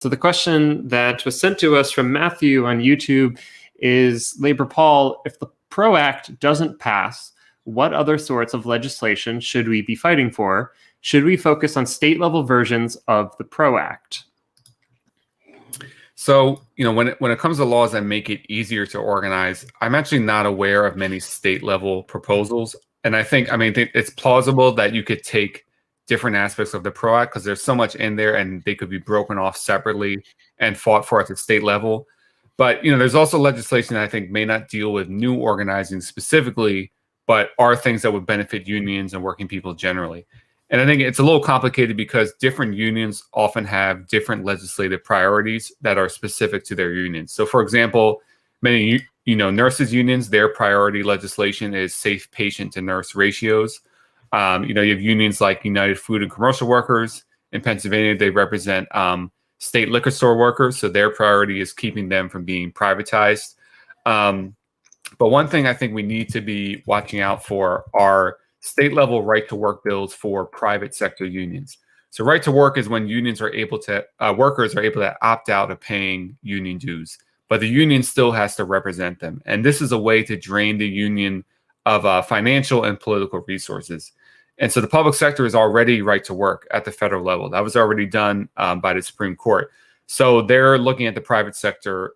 So the question that was sent to us from Matthew on YouTube is, Labor Paul, if the PRO Act doesn't pass, what other sorts of legislation should we be fighting for? Should we focus on state-level versions of the PRO Act? So, when it comes to laws that make it easier to organize, I'm actually not aware of many state-level proposals. And I think it's plausible that you could take different aspects of the PRO Act, because there's so much in there and they could be broken off separately and fought for at the state level. But, there's also legislation that I think may not deal with new organizing specifically, but are things that would benefit unions and working people generally. And I think it's a little complicated because different unions often have different legislative priorities that are specific to their unions. So, for example, many nurses unions, their priority legislation is safe patient to nurse ratios. You have unions like United Food and Commercial Workers in Pennsylvania. They represent state liquor store workers, so their priority is keeping them from being privatized. But one thing I think we need to be watching out for are state-level right-to-work bills for private sector unions. So right-to-work is when unions are able to, workers are able to opt out of paying union dues, but the union still has to represent them. And this is a way to drain the union of financial and political resources. And so the public sector is already right-to-work at the federal level. That was already done by the Supreme Court. So they're looking at the private sector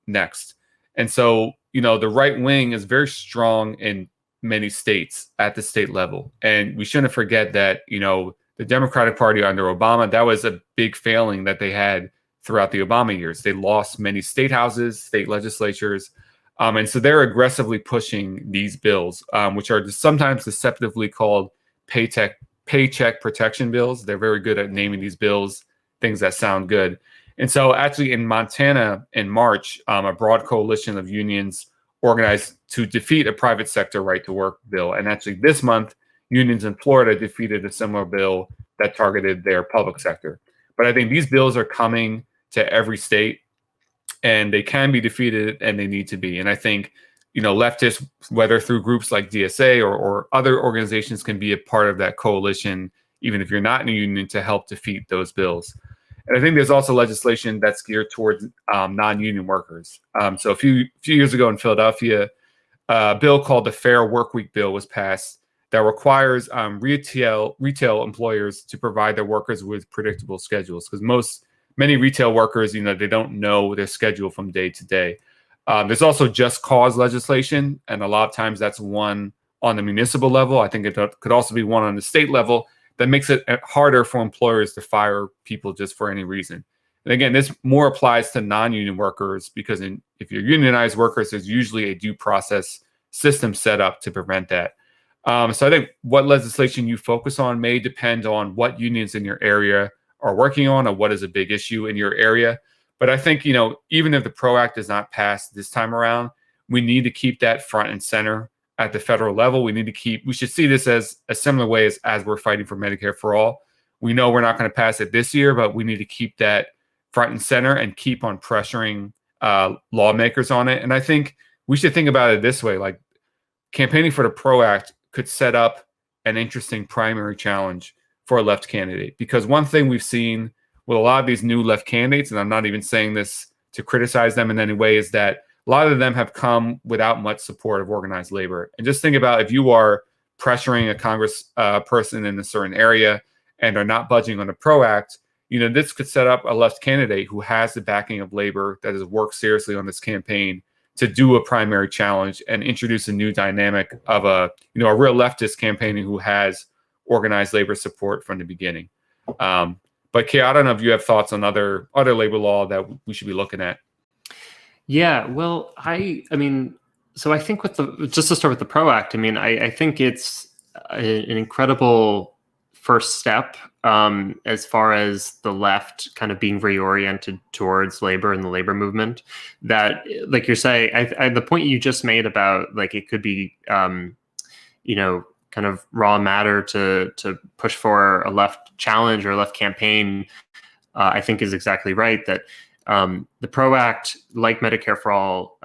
next. And so, the right wing is very strong in many states at the state level. And we shouldn't forget that, the Democratic Party under Obama, that was a big failing that they had throughout the Obama years. They lost many state houses, state legislatures. And so they're aggressively pushing these bills, which are sometimes deceptively called paycheck protection bills. They're very good at naming these bills things that sound good. And so actually in Montana in March, a broad coalition of unions organized to defeat a private sector right-to-work bill. And actually this month, unions in Florida defeated a similar bill that targeted their public sector. But I think these bills are coming to every state, and they can be defeated, and they need to be. And I think, leftists, whether through groups like DSA or other organizations, can be a part of that coalition, even if you're not in a union, to help defeat those bills. And I think there's also legislation that's geared towards non-union workers. So a few years ago in Philadelphia, a bill called the Fair Workweek Bill was passed that requires retail employers to provide their workers with predictable schedules, because many retail workers, they don't know their schedule from day to day. There's also just cause legislation, and a lot of times that's one on the municipal level. I think it could also be one on the state level that makes it harder for employers to fire people just for any reason. And again, this more applies to non-union workers, because if you're unionized workers, there's usually a due process system set up to prevent that. So I think what legislation you focus on may depend on what unions in your area are working on, or what is a big issue in your area. But I think, even if the PRO Act does not pass this time around, we need to keep that front and center at the federal level. We should see this as a similar way as we're fighting for Medicare for all. We know we're not going to pass it this year, but we need to keep that front and center and keep on pressuring lawmakers on it. And I think we should think about it this way: like, campaigning for the PRO Act could set up an interesting primary challenge for a left candidate. Because one thing we've seen with a lot of these new left candidates, and I'm not even saying this to criticize them in any way, is that a lot of them have come without much support of organized labor. And just think about, if you are pressuring a Congress person in a certain area and are not budging on the PRO Act, this could set up a left candidate who has the backing of labor, that has worked seriously on this campaign, to do a primary challenge and introduce a new dynamic of a real leftist campaigning who has organized labor support from the beginning. But Kay, I don't know if you have thoughts on other labor law that we should be looking at. Yeah, well, I think just to start with the PRO Act, I think it's an incredible first step as far as the left kind of being reoriented towards labor and the labor movement. That, like you're saying, the point you just made about, like, it could be, kind of raw matter to push for a left challenge or a left campaign, I think is exactly right. That the PRO Act, like Medicare for All,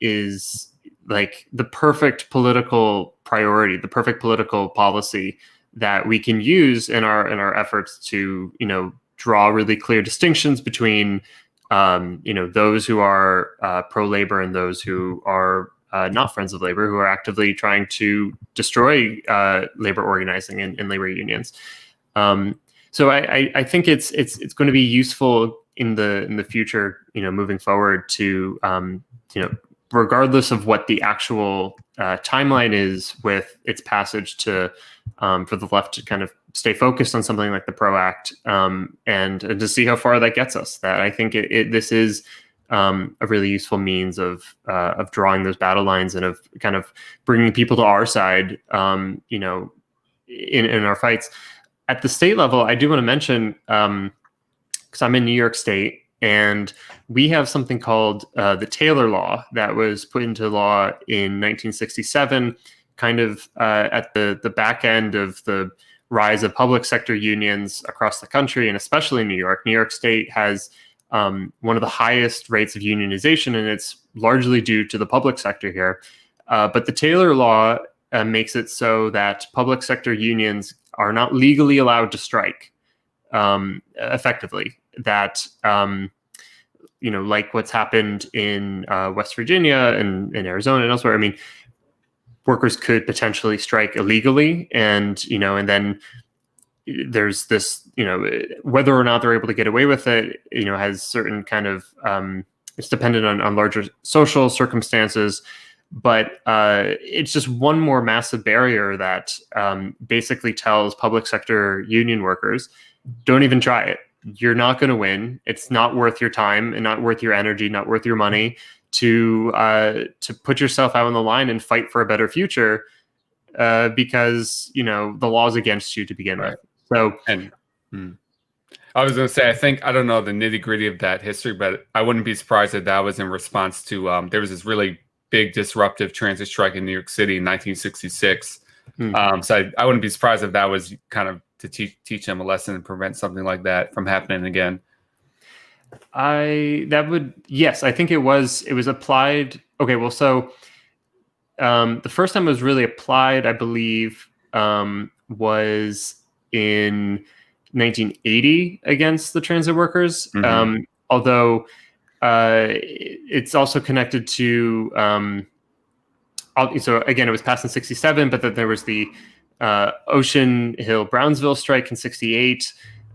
is like the perfect political priority, the perfect political policy that we can use in our efforts to, draw really clear distinctions between those who are pro-labor and those who are not friends of labor, who are actively trying to destroy labor organizing and labor unions. So I think it's going to be useful in the future, moving forward to regardless of what the actual timeline is with its passage to for the left to kind of stay focused on something like the PRO Act and to see how far that gets us. That I think this is a really useful means of drawing those battle lines and of kind of bringing people to our side, in our fights. At the state level, I do want to mention, because I'm in New York State, and we have something called the Taylor Law that was put into law in 1967, kind of at the back end of the rise of public sector unions across the country, and especially in New York. New York State has one of the highest rates of unionization, and it's largely due to the public sector here. But the Taylor Law makes it so that public sector unions are not legally allowed to strike effectively. That, like what's happened in West Virginia and in Arizona and elsewhere, I mean, workers could potentially strike illegally, and then there's this, whether or not they're able to get away with it, has certain kind of, it's dependent on larger social circumstances. But it's just one more massive barrier that basically tells public sector union workers, don't even try it. You're not going to win. It's not worth your time and not worth your energy, not worth your money to put yourself out on the line and fight for a better future because, the law's against you to begin with. So, and I was going to say, I don't know the nitty gritty of that history, but I wouldn't be surprised if that was in response to, there was this really big disruptive transit strike in New York City in 1966. So I wouldn't be surprised if that was kind of to teach them a lesson and prevent something like that from happening again. I think it was applied. Okay. Well, so the first time it was really applied, I believe, was in 1980 against the transit workers. Although it's also connected to, so again, it was passed in 67, but then there was the Ocean Hill Brownsville strike in 68.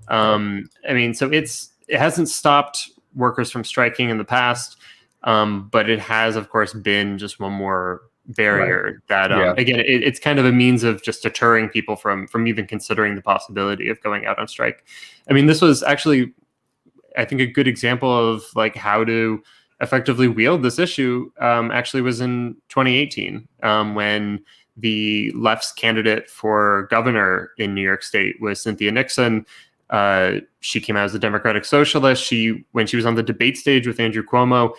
So it hasn't stopped workers from striking in the past, but it has, of course, been just one more barrier that, again, it's kind of a means of just deterring people from even considering the possibility of going out on strike. I mean, this was actually, I think, a good example of like how to effectively wield this issue actually was in 2018 when the left's candidate for governor in New York State was Cynthia Nixon. She came out as a Democratic Socialist. When she was on the debate stage with Andrew Cuomo,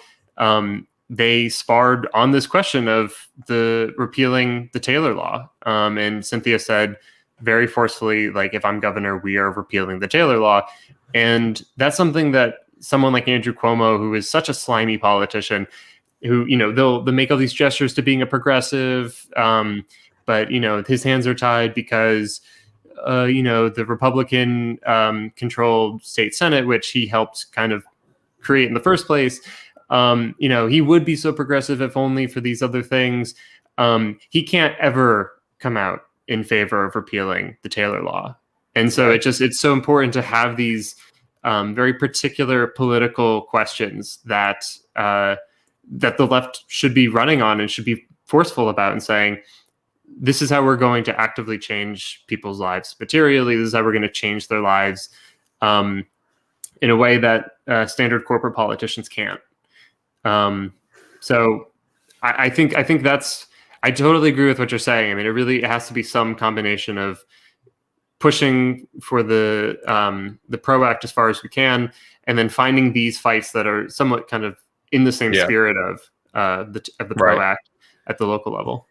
they sparred on this question of the repealing the Taylor Law. And Cynthia said very forcefully, like, if I'm governor, we are repealing the Taylor Law. And that's something that someone like Andrew Cuomo, who is such a slimy politician, who, they'll make all these gestures to being a progressive, but, his hands are tied because, the Republican controlled state Senate, which he helped kind of create in the first place, he would be so progressive if only for these other things. He can't ever come out in favor of repealing the Taylor Law. And so it's so important to have these very particular political questions that the left should be running on and should be forceful about and saying, this is how we're going to actively change people's lives materially. This is how we're going to change their lives in a way that standard corporate politicians can't. So I think I totally agree with what you're saying. I mean, it has to be some combination of pushing for the PRO Act as far as we can, and then finding these fights that are somewhat kind of in the same spirit of the PRO Act at the local level.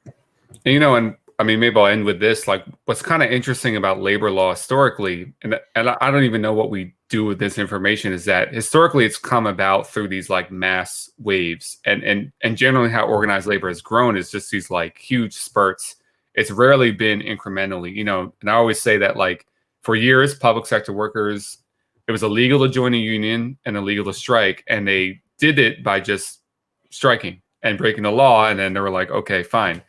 And I mean, maybe I'll end with this. Like, what's kind of interesting about labor law historically, and I don't even know what we do with this information, is that historically it's come about through these like mass waves, and generally how organized labor has grown is just these like huge spurts. It's rarely been incrementally, and I always say that, like, for years, public sector workers it was illegal to join a union and illegal to strike, and they did it by just striking and breaking the law. And then they were like, okay, fine,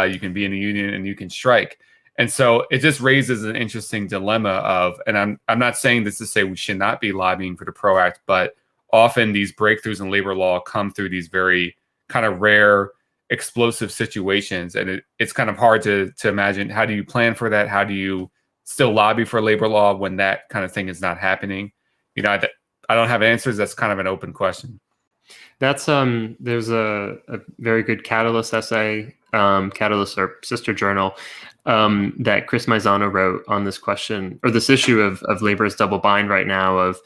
you can be in a union and you can strike. And so it just raises an interesting dilemma of, and I'm not saying this to say we should not be lobbying for the PRO Act, but often these breakthroughs in labor law come through these very kind of rare, explosive situations. And it's kind of hard to imagine, how do you plan for that? How do you still lobby for labor law when that kind of thing is not happening? You know, I don't have answers. That's kind of an open question. That's there's a very good Catalyst essay, Catalyst, our sister journal, that Chris Maizano wrote on this question, or this issue of labor as double bind right now, of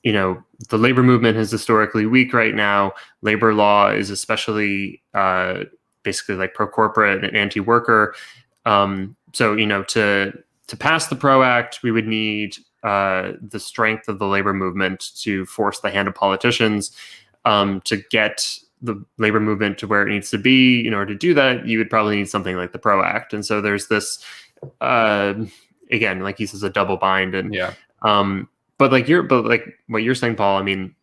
you know, the labor movement is historically weak right now. Labor law is especially basically like pro-corporate and anti-worker. So, you know, to pass the PRO Act, we would need the strength of the labor movement to force the hand of politicians. To get the labor movement to where it needs to be, in order to do that, you would probably need something like the PRO Act. And so there's this, again, like he says, a double bind. And yeah. But like what you're saying, Paul, I mean,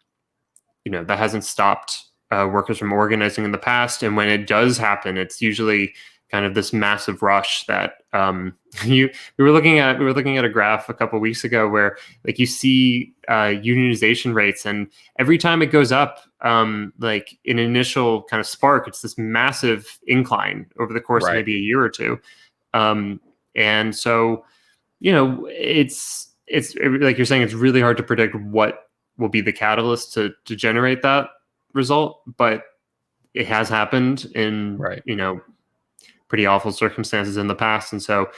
you know, that hasn't stopped workers from organizing in the past. And when it does happen, it's usually kind of this massive rush that we were looking at a graph a couple of weeks ago where, like, you see unionization rates, and every time it goes up, like an initial kind of spark, it's this massive incline over the course of maybe a year or two. And so, you know, it's like you're saying, it's really hard to predict what will be the catalyst to generate that result, but it has happened in, you know, pretty awful circumstances in the past. And so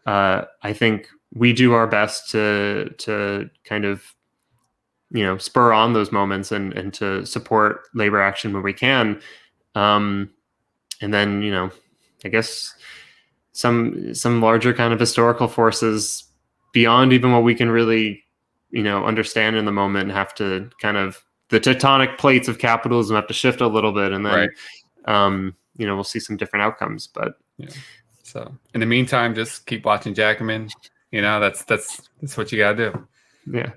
I think we do our best to kind of, you know, spur on those moments and to support labor action when we can. And then, you know, I guess some larger kind of historical forces beyond even what we can really, you know, understand in the moment, have to kind of, the tectonic plates of capitalism have to shift a little bit, and then you know, we'll see some different outcomes. But yeah. So in the meantime, just keep watching Jacobin. You know, that's what you gotta do. Yeah.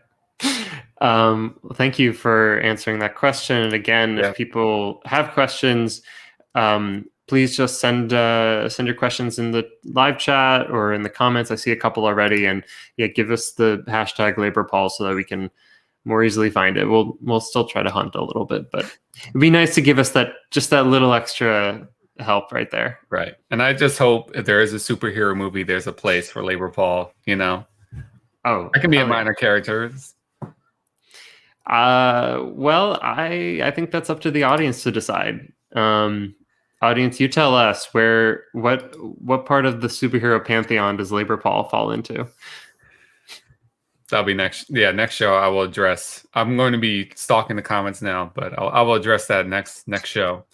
Well, thank you for answering that question. And again, if people have questions, please just send your questions in the live chat or in the comments. I see a couple already, and yeah, give us the hashtag LaborPaul so that we can more easily find it. We'll still try to hunt a little bit, but it'd be nice to give us that little extra help right there. Right. And I just hope if there is a superhero movie, there's a place for LaborPaul, you know. Oh, I can be a minor character. Well, I think that's up to the audience to decide. Audience, you tell us what part of the superhero pantheon does LaborPaul fall into? That'll be next show. I will address. I'm going to be stalking the comments now, but I will address that next show.